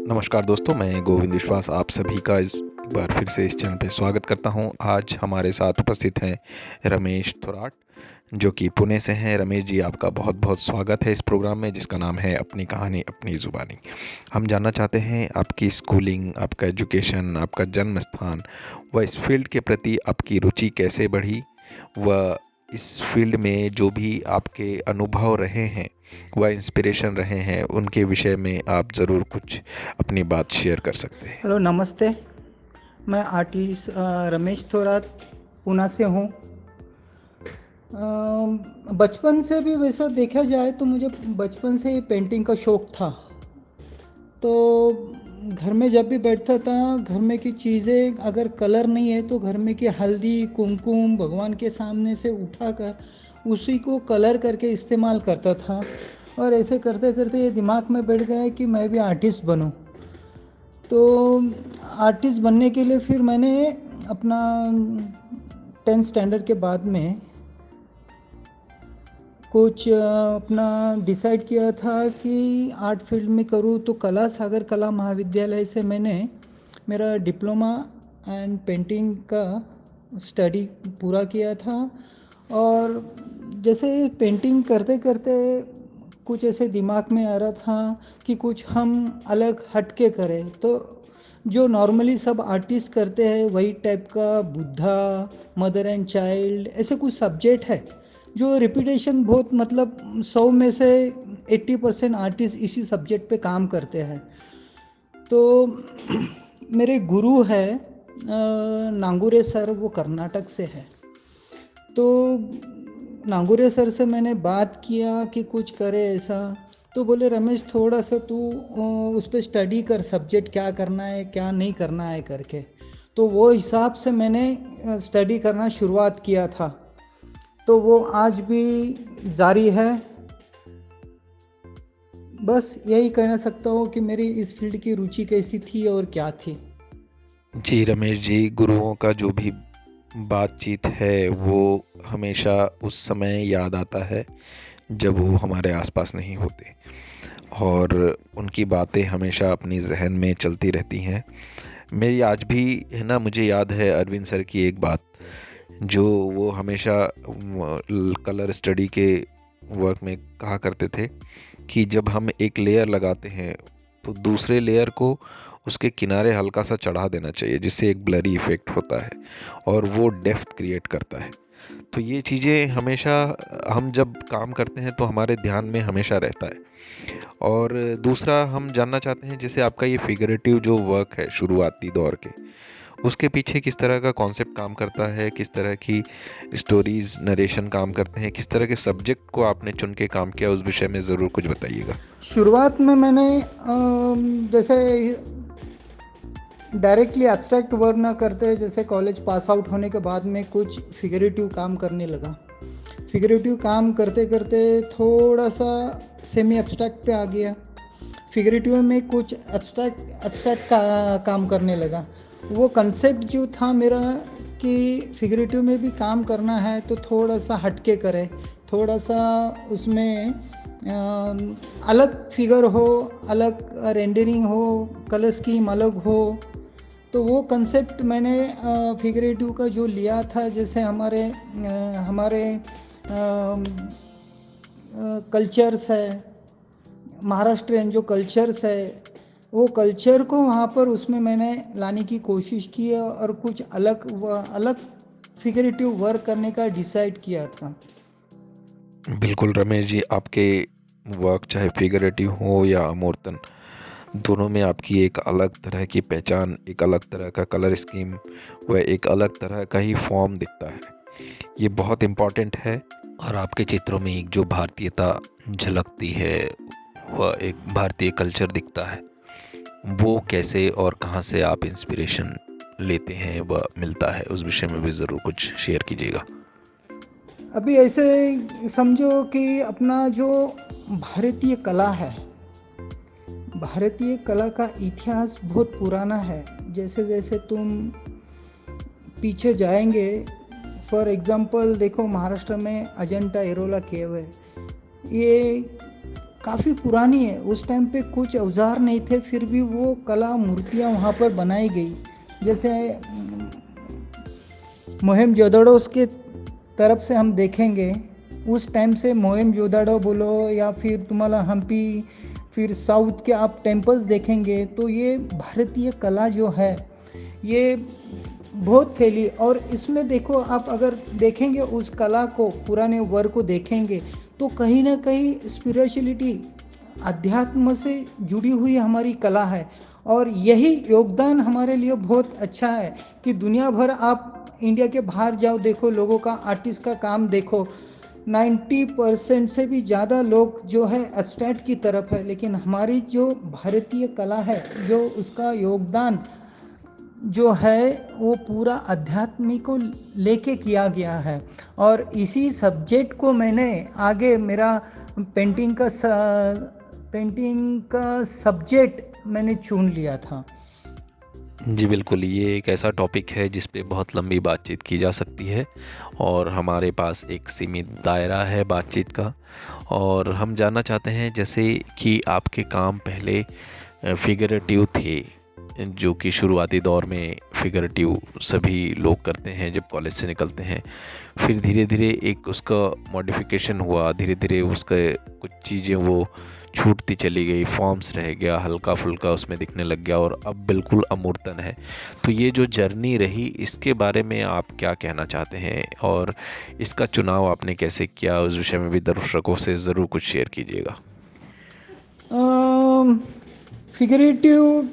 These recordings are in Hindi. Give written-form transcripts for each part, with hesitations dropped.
नमस्कार दोस्तों, मैं गोविंद विश्वास आप सभी का इस बार फिर से इस चैनल पे स्वागत करता हूं। आज हमारे साथ उपस्थित हैं रमेश थोराट, जो कि पुणे से हैं। रमेश जी, आपका बहुत बहुत स्वागत है इस प्रोग्राम में, जिसका नाम है अपनी कहानी अपनी ज़ुबानी। हम जानना चाहते हैं आपकी स्कूलिंग, आपका एजुकेशन, आपका जन्म स्थान व इस फील्ड के प्रति आपकी रुचि कैसे बढ़ी, व इस फील्ड में जो भी आपके अनुभव रहे हैं व इंस्पिरेशन रहे हैं, उनके विषय में आप ज़रूर कुछ अपनी बात शेयर कर सकते हैं। हेलो, नमस्ते। मैं आर्टिस्ट रमेश थोराट पुणे से हूँ। बचपन से भी वैसा देखा जाए तो मुझे बचपन से ही पेंटिंग का शौक़ था। तो घर में जब भी बैठता था, घर में की चीज़ें अगर कलर नहीं है तो घर में की हल्दी कुमकुम भगवान के सामने से उठाकर उसी को कलर करके इस्तेमाल करता था। और ऐसे करते करते ये दिमाग में बैठ गया कि मैं भी आर्टिस्ट बनूं। तो आर्टिस्ट बनने के लिए फिर मैंने अपना 10th स्टैंडर्ड के बाद में कुछ अपना डिसाइड किया था कि आर्ट फील्ड में करूँ। तो कला सागर कला महाविद्यालय से मैंने मेरा डिप्लोमा एंड पेंटिंग का स्टडी पूरा किया था। और जैसे पेंटिंग करते करते कुछ ऐसे दिमाग में आ रहा था कि कुछ हम अलग हटके करें। तो जो नॉर्मली सब आर्टिस्ट करते हैं वही टाइप का बुद्धा, मदर एंड चाइल्ड, ऐसे कुछ सब्जेक्ट है जो रिपीटेशन बहुत, मतलब 100 में से 80% आर्टिस्ट इसी सब्जेक्ट पे काम करते हैं। तो मेरे गुरु है नांगुरे सर, वो कर्नाटक से है। तो नांगुरे सर से मैंने बात किया कि कुछ करे ऐसा। तो बोले रमेश, थोड़ा सा तू उस पर स्टडी कर, सब्जेक्ट क्या करना है क्या नहीं करना है करके। तो वो हिसाब से मैंने स्टडी करना शुरुआत किया था। तो वो आज भी जारी है। बस यही कहना सकता हूँ कि मेरी इस फील्ड की रुचि कैसी थी और क्या थी। जी रमेश जी, गुरुओं का जो भी बातचीत है वो हमेशा उस समय याद आता है जब वो हमारे आसपास नहीं होते, और उनकी बातें हमेशा अपनी जहन में चलती रहती हैं। मेरी आज भी है ना, मुझे याद है अरविंद सर की एक बात, जो वो हमेशा कलर स्टडी के वर्क में कहा करते थे कि जब हम एक लेयर लगाते हैं तो दूसरे लेयर को उसके किनारे हल्का सा चढ़ा देना चाहिए, जिससे एक ब्लरी इफ़ेक्ट होता है और वो डेप्थ क्रिएट करता है। तो ये चीज़ें हमेशा हम जब काम करते हैं तो हमारे ध्यान में हमेशा रहता है। और दूसरा हम जानना चाहते हैं, जैसे आपका ये फिगरेटिव जो वर्क है शुरुआती दौर के, उसके पीछे किस तरह का कॉन्सेप्ट काम करता है, किस तरह की स्टोरीज़ नरेशन काम करते हैं, किस तरह के सब्जेक्ट को आपने चुन के काम किया, उस विषय में ज़रूर कुछ बताइएगा। शुरुआत में मैंने जैसे डायरेक्टली एब्स्ट्रैक्ट वर्क ना करते, जैसे कॉलेज पास आउट होने के बाद में कुछ फिगरेटिव काम करने लगा। फिगरेटिव काम करते करते थोड़ा सा सेमी एब्स्ट्रैक्ट पे आ गया। फिगरेटिव में कुछ एब्स्ट्रैक्ट का काम करने लगा। वो कंसेप्ट जो था मेरा कि फिगरेटिव में भी काम करना है तो थोड़ा सा हटके करे, थोड़ा सा उसमें अलग फिगर हो, अलग रेंडरिंग हो, कलर स्कीम अलग हो। तो वो कंसेप्ट मैंने फिगरेटिव का जो लिया था, जैसे हमारे कल्चर्स है, महाराष्ट्रियन जो कल्चर्स है, वो कल्चर को वहाँ पर उसमें मैंने लाने की कोशिश की और कुछ अलग फिगरेटिव वर्क करने का डिसाइड किया था। बिल्कुल रमेश जी, आपके वर्क चाहे फिगरेटिव हो या अमूर्तन, दोनों में आपकी एक अलग तरह की पहचान, एक अलग तरह का कलर स्कीम व एक अलग तरह का ही फॉर्म दिखता है। ये बहुत इम्पॉर्टेंट है। और आपके चित्रों में एक जो भारतीयता झलकती है, वह एक भारतीय कल्चर दिखता है। वो कैसे और कहाँ से आप इंस्पिरेशन लेते हैं वह मिलता है, उस विषय में भी ज़रूर कुछ शेयर कीजिएगा। अभी ऐसे समझो कि अपना जो भारतीय कला है, भारतीय कला का इतिहास बहुत पुराना है। जैसे जैसे तुम पीछे जाएंगे, फॉर एग्ज़ाम्पल देखो, महाराष्ट्र में अजंता एरोला केव है। ये काफ़ी पुरानी है। उस टाइम पे कुछ औजार नहीं थे, फिर भी वो कला मूर्तियाँ वहाँ पर बनाई गई। जैसे मोहनजोदड़ो के तरफ से हम देखेंगे, उस टाइम से मोहनजोदड़ो बोलो या फिर तुम्हारा हम्पी, फिर साउथ के आप टेम्पल्स देखेंगे, तो ये भारतीय कला जो है ये बहुत फैली। और इसमें देखो, आप अगर देखेंगे उस कला को, पुराने वर्क को देखेंगे, तो कहीं ना कहीं स्पिरिचुअलिटी, अध्यात्म से जुड़ी हुई हमारी कला है। और यही योगदान हमारे लिए बहुत अच्छा है कि दुनिया भर आप इंडिया के बाहर जाओ, देखो लोगों का, आर्टिस्ट का काम देखो, 90% से भी ज़्यादा लोग जो है एब्स्ट्रैक्ट की तरफ है। लेकिन हमारी जो भारतीय कला है, जो उसका योगदान जो है वो पूरा अध्यात्म को लेके किया गया है। और इसी सब्जेक्ट को मैंने आगे मेरा पेंटिंग का सब्जेक्ट मैंने चुन लिया था। जी बिल्कुल, ये एक ऐसा टॉपिक है जिस पे बहुत लंबी बातचीत की जा सकती है और हमारे पास एक सीमित दायरा है बातचीत का। और हम जानना चाहते हैं, जैसे कि आपके काम पहले फिगरेटिव थे, जो कि शुरुआती दौर में फिगरेटिव सभी लोग करते हैं जब कॉलेज से निकलते हैं। फिर धीरे धीरे एक उसका मॉडिफिकेशन हुआ, धीरे धीरे उसका कुछ चीज़ें वो छूटती चली गई, फॉर्म्स रह गया, हल्का फुल्का उसमें दिखने लग गया और अब बिल्कुल अमूर्तन है। तो ये जो जर्नी रही, इसके बारे में आप क्या कहना चाहते हैं और इसका चुनाव आपने कैसे किया, उस विषय में भी दर्शकों से ज़रूर कुछ शेयर कीजिएगा। फिगरेटिव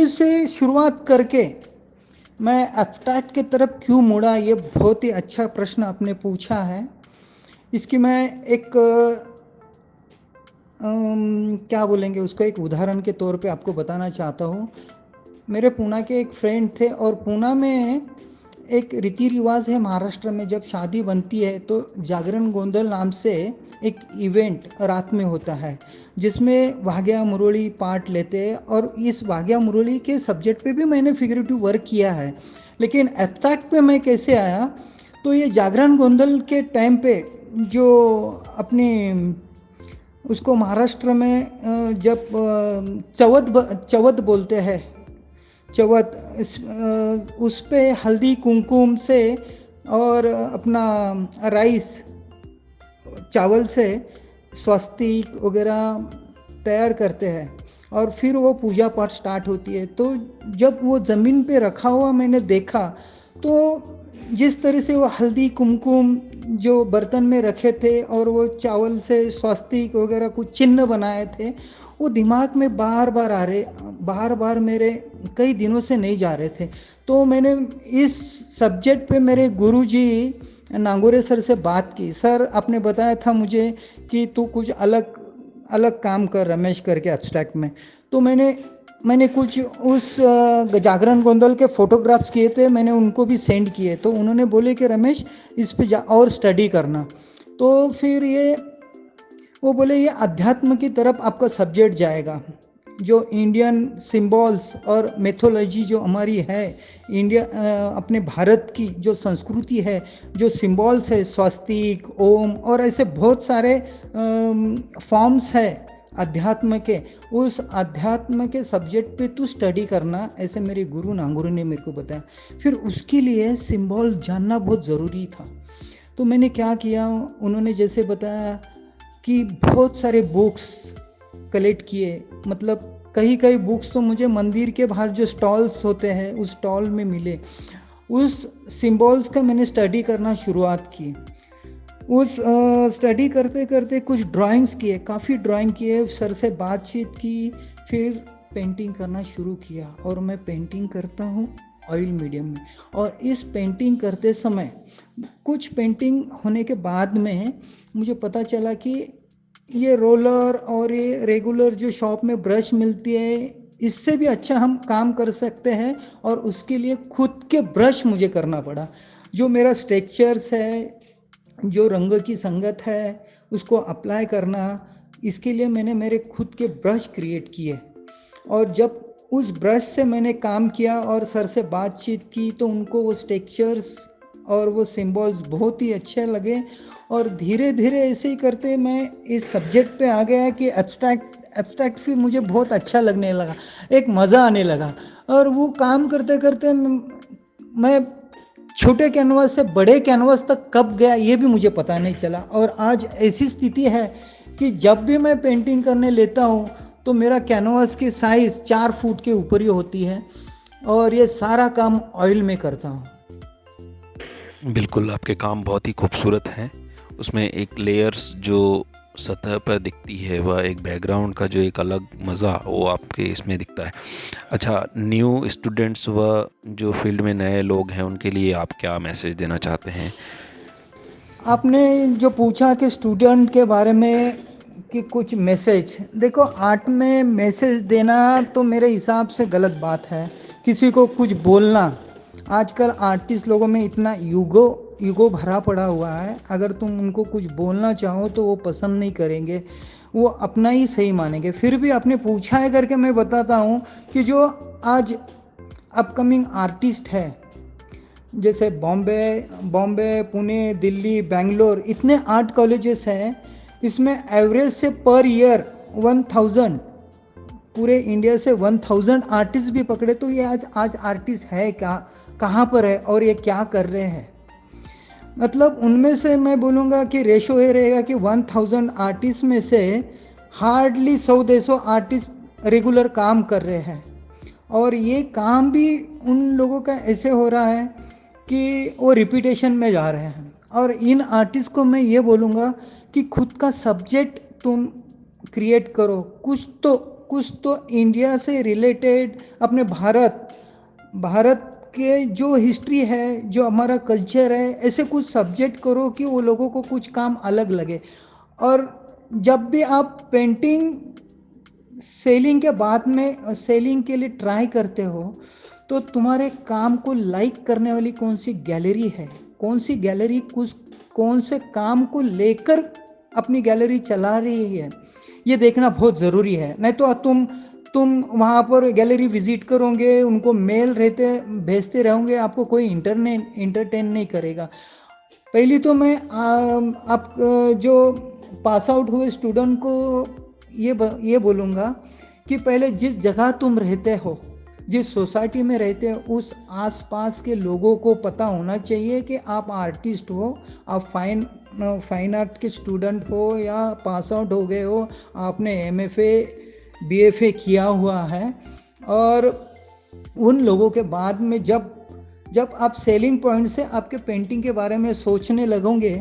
से शुरुआत करके मैं एब्स्ट्रैक्ट की तरफ क्यों मुड़ा, ये बहुत ही अच्छा प्रश्न आपने पूछा है। इसकी मैं एक क्या बोलेंगे उसको, एक उदाहरण के तौर पे आपको बताना चाहता हूँ। मेरे पूना के एक फ्रेंड थे, और पूना में एक रीति रिवाज है महाराष्ट्र में, जब शादी बनती है तो जागरण गोंधल नाम से एक इवेंट रात में होता है, जिसमें वाघ्या मुरली पार्ट लेते हैं। और इस वाघ्या मुरली के सब्जेक्ट पे भी मैंने फिगरेटिव वर्क किया है। लेकिन एब्स्ट्रैक्ट पे मैं कैसे आया, तो ये जागरण गोंधल के टाइम पे जो अपनी उसको महाराष्ट्र में जब चवत बोलते हैं, चवत, उस पे हल्दी कुमकुम से और अपना राइस चावल से स्वस्तिक वगैरह तैयार करते हैं, और फिर वो पूजा पाठ स्टार्ट होती है। तो जब वो ज़मीन पे रखा हुआ मैंने देखा, तो जिस तरह से वो हल्दी कुमकुम जो बर्तन में रखे थे और वो चावल से स्वस्तिक वगैरह कुछ चिन्ह बनाए थे, वो दिमाग में बार बार मेरे कई दिनों से नहीं जा रहे थे। तो मैंने इस सब्जेक्ट पे मेरे गुरुजी नांगोरे सर से बात की। सर, आपने बताया था मुझे कि तू कुछ अलग काम कर रमेश करके एब्स्ट्रैक्ट में। तो मैंने कुछ उस जागरण गोंधल के फोटोग्राफ्स किए थे, मैंने उनको भी सेंड किए। तो उन्होंने बोले कि रमेश, इस पे और स्टडी करना। तो फिर वो बोले ये अध्यात्म की तरफ आपका सब्जेक्ट जाएगा। जो इंडियन सिंबल्स और मैथोलॉजी जो हमारी है, इंडिया अपने भारत की जो संस्कृति है, जो सिंबल्स है, स्वस्तिक, ओम और ऐसे बहुत सारे फॉर्म्स है अध्यात्म के, उस अध्यात्म के सब्जेक्ट पे तू स्टडी करना, ऐसे मेरे गुरु नांगुरू ने मेरे को बताया। फिर उसके लिए सिंबल जानना बहुत ज़रूरी था। तो मैंने क्या किया, उन्होंने जैसे बताया कि बहुत सारे बुक्स कलेक्ट किए। मतलब कई बुक्स तो मुझे मंदिर के बाहर जो स्टॉल्स होते हैं उस स्टॉल में मिले। उस सिंबल्स का मैंने स्टडी करना शुरुआत की। उस स्टडी करते करते कुछ ड्राइंग्स किए, काफ़ी ड्राइंग किए, सर से बातचीत की, फिर पेंटिंग करना शुरू किया। और मैं पेंटिंग करता हूँ ऑयल मीडियम में। और इस पेंटिंग करते समय कुछ पेंटिंग होने के बाद में मुझे पता चला कि ये रोलर और ये रेगुलर जो शॉप में ब्रश मिलती है, इससे भी अच्छा हम काम कर सकते हैं। और उसके लिए खुद के ब्रश मुझे करना पड़ा। जो मेरा स्ट्रक्चर्स है, जो रंग की संगत है, उसको अप्लाई करना, इसके लिए मैंने मेरे खुद के ब्रश क्रिएट किए। और जब उस ब्रश से मैंने काम किया और सर से बातचीत की, तो उनको वो स्ट्रक्चर्स और वो सिंबल्स बहुत ही अच्छे लगे। और धीरे धीरे ऐसे ही करते मैं इस सब्जेक्ट पे आ गया कि एब्स्ट्रैक्ट भी मुझे बहुत अच्छा लगने लगा, एक मज़ा आने लगा। और वो काम करते करते मैं छोटे कैनवास से बड़े कैनवास तक कब गया ये भी मुझे पता नहीं चला। और आज ऐसी स्थिति है कि जब भी मैं पेंटिंग करने लेता हूँ तो मेरा कैनवास की साइज़ 4 फुट के ऊपर ही होती है, और ये सारा काम ऑयल में करता हूँ। बिल्कुल, आपके काम बहुत ही खूबसूरत हैं। उसमें एक लेयर्स जो सतह पर दिखती है, वह एक बैकग्राउंड का जो एक अलग मज़ा वो आपके इसमें दिखता है। अच्छा, न्यू स्टूडेंट्स व जो फील्ड में नए लोग हैं उनके लिए आप क्या मैसेज देना चाहते हैं? आपने जो पूछा कि स्टूडेंट के बारे में कि कुछ मैसेज, देखो आर्ट में मैसेज देना तो मेरे हिसाब से गलत बात है। किसी को कुछ बोलना, आजकल आर्टिस्ट लोगों में इतना ईगो भरा पड़ा हुआ है, अगर तुम उनको कुछ बोलना चाहो तो वो पसंद नहीं करेंगे, वो अपना ही सही मानेंगे। फिर भी आपने पूछा है करके मैं बताता हूँ कि जो आज अपकमिंग आर्टिस्ट है, जैसे बॉम्बे, पुणे, दिल्ली, बेंगलोर, इतने आर्ट कॉलेजेस हैं, इसमें एवरेज से पर ईयर 1000, पूरे इंडिया से 1000 आर्टिस्ट भी पकड़े तो ये आज आर्टिस्ट है क्या, कहाँ पर है और ये क्या कर रहे हैं। मतलब उनमें से मैं बोलूँगा कि रेशो ये रहेगा कि 1000 आर्टिस्ट में से हार्डली 100-150 आर्टिस्ट रेगुलर काम कर रहे हैं। और ये काम भी उन लोगों का ऐसे हो रहा है कि वो रिपीटेशन में जा रहे हैं। और इन आर्टिस्ट को मैं ये बोलूँगा कि खुद का सब्जेक्ट तुम क्रिएट करो, कुछ तो इंडिया से रिलेटेड, अपने भारत के जो हिस्ट्री है, जो हमारा कल्चर है, ऐसे कुछ सब्जेक्ट करो कि वो लोगों को कुछ काम अलग लगे। और जब भी आप पेंटिंग सेलिंग के बाद में सेलिंग के लिए ट्राई करते हो तो तुम्हारे काम को लाइक करने वाली कौन सी गैलरी है, कौन सी गैलरी कौन से काम को लेकर अपनी गैलरी चला रही है, ये देखना बहुत ज़रूरी है। नहीं तो तुम वहाँ पर गैलरी विजिट करोगे, उनको मेल भेजते रहोगे, आपको कोई इंटरटेन नहीं करेगा। पहली तो मैं आप जो पास आउट हुए स्टूडेंट को ये बोलूँगा कि पहले जिस जगह तुम रहते हो, जिस सोसाइटी में रहते हो, उस आसपास के लोगों को पता होना चाहिए कि आप आर्टिस्ट हो, आप फाइन आर्ट के स्टूडेंट हो या पास आउट हो गए हो, आपने MFA BFA किया हुआ है। और उन लोगों के बाद में जब आप सेलिंग पॉइंट से आपके पेंटिंग के बारे में सोचने लगोगे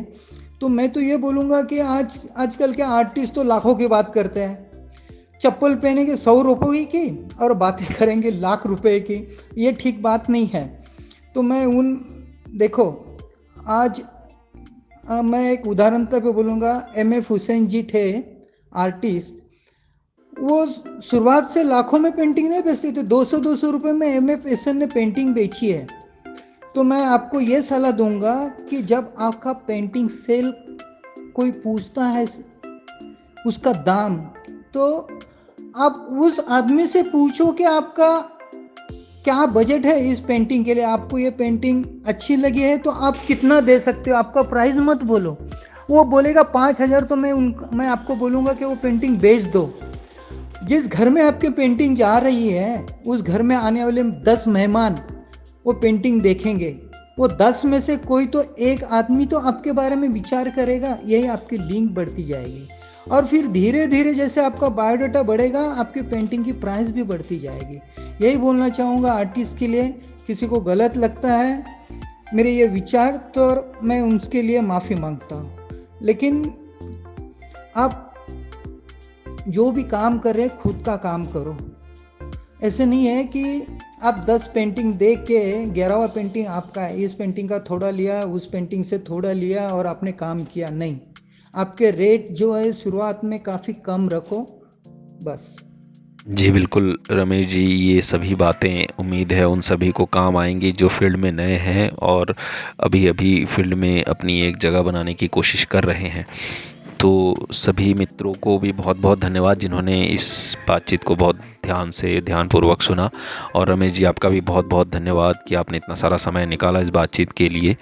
तो मैं तो ये बोलूँगा कि आजकल के आर्टिस्ट तो लाखों की बात करते हैं, चप्पल पहनेंगे 100 रुपये की और बातें करेंगे लाख रुपए की, ये ठीक बात नहीं है। तो मैं देखो आज मैं एक उदाहरण पे बोलूँगा, MF हुसैन जी थे आर्टिस्ट, वो शुरुआत से लाखों में पेंटिंग नहीं बेचते थे, 200 रुपये में MF हुसैन ने पेंटिंग बेची है। तो मैं आपको ये सलाह दूंगा कि जब आपका पेंटिंग सेल कोई पूछता है उसका दाम, तो आप उस आदमी से पूछो कि आपका क्या बजट है इस पेंटिंग के लिए, आपको ये पेंटिंग अच्छी लगी है तो आप कितना दे सकते हो, आपका प्राइस मत बोलो। वो बोलेगा 5000 तो मैं आपको बोलूँगा कि वो पेंटिंग बेच दो। जिस घर में आपकी पेंटिंग जा रही है उस घर में आने वाले 10 मेहमान वो पेंटिंग देखेंगे, वो 10 में से कोई तो एक आदमी तो आपके बारे में विचार करेगा, यही आपकी लिंक बढ़ती जाएगी। और फिर धीरे धीरे जैसे आपका बायोडाटा बढ़ेगा, आपकी पेंटिंग की प्राइस भी बढ़ती जाएगी। यही बोलना चाहूँगा आर्टिस्ट के लिए। किसी को गलत लगता है मेरे ये विचार तो मैं उनके लिए माफ़ी मांगता हूँ, लेकिन आप जो भी काम कर रहे खुद का काम करो। ऐसे नहीं है कि आप 10 पेंटिंग देख के 11वां पेंटिंग आपका है, इस पेंटिंग का थोड़ा लिया, उस पेंटिंग से थोड़ा लिया और आपने काम किया। नहीं, आपके रेट जो है शुरुआत में काफ़ी कम रखो बस। जी बिल्कुल रमेश जी, ये सभी बातें उम्मीद है उन सभी को काम आएंगी जो फील्ड में नए हैं और अभी फील्ड में अपनी एक जगह बनाने की कोशिश कर रहे हैं। तो सभी मित्रों को भी बहुत बहुत धन्यवाद जिन्होंने इस बातचीत को बहुत ध्यानपूर्वक सुना। और रमेश जी, आपका भी बहुत बहुत धन्यवाद कि आपने इतना सारा समय निकाला इस बातचीत के लिए।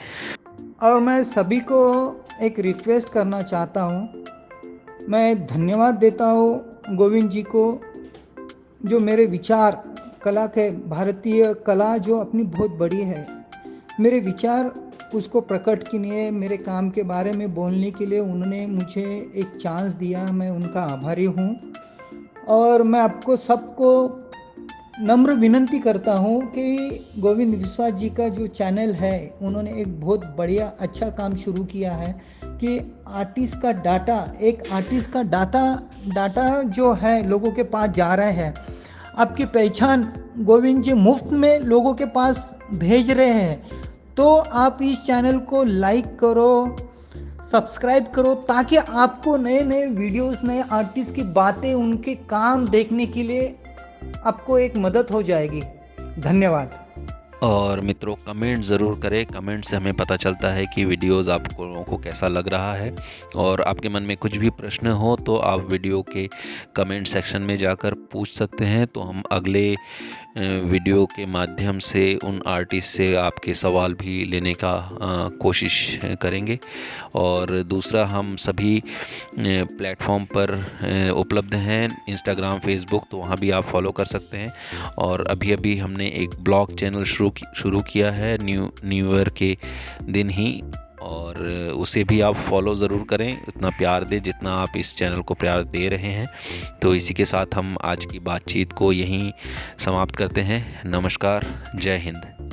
और मैं सभी को एक रिक्वेस्ट करना चाहता हूँ, मैं धन्यवाद देता हूँ गोविंद जी को, जो मेरे विचार कला के, भारतीय कला जो अपनी बहुत बड़ी है, मेरे विचार उसको प्रकट के लिए, मेरे काम के बारे में बोलने के लिए उन्होंने मुझे एक चांस दिया, मैं उनका आभारी हूँ। और मैं आपको सबको नम्र विनंती करता हूँ कि गोविंद विश्वास जी का जो चैनल है, उन्होंने एक बहुत बढ़िया अच्छा काम शुरू किया है कि आर्टिस्ट का डाटा, एक आर्टिस्ट का डाटा जो है लोगों के पास जा रहा है। आपकी पहचान गोविंद जी मुफ्त में लोगों के पास भेज रहे हैं, तो आप इस चैनल को लाइक करो, सब्सक्राइब करो, ताकि आपको नए नए वीडियोस, नए आर्टिस्ट की बातें, उनके काम देखने के लिए आपको एक मदद हो जाएगी। धन्यवाद। और मित्रों, कमेंट ज़रूर करें। कमेंट से हमें पता चलता है कि वीडियोस आप लोगों को कैसा लग रहा है। और आपके मन में कुछ भी प्रश्न हो तो आप वीडियो के कमेंट सेक्शन में जाकर पूछ सकते हैं, तो हम अगले वीडियो के माध्यम से उन आर्टिस्ट से आपके सवाल भी लेने का कोशिश करेंगे। और दूसरा, हम सभी प्लेटफॉर्म पर उपलब्ध हैं, इंस्टाग्राम, फेसबुक, तो वहाँ भी आप फॉलो कर सकते हैं। और अभी हमने एक ब्लॉग चैनल शुरू किया है न्यू ईयर के दिन ही, और उसे भी आप फॉलो ज़रूर करें। उतना प्यार दें जितना आप इस चैनल को प्यार दे रहे हैं। तो इसी के साथ हम आज की बातचीत को यहीं समाप्त करते हैं। नमस्कार, जय हिंद।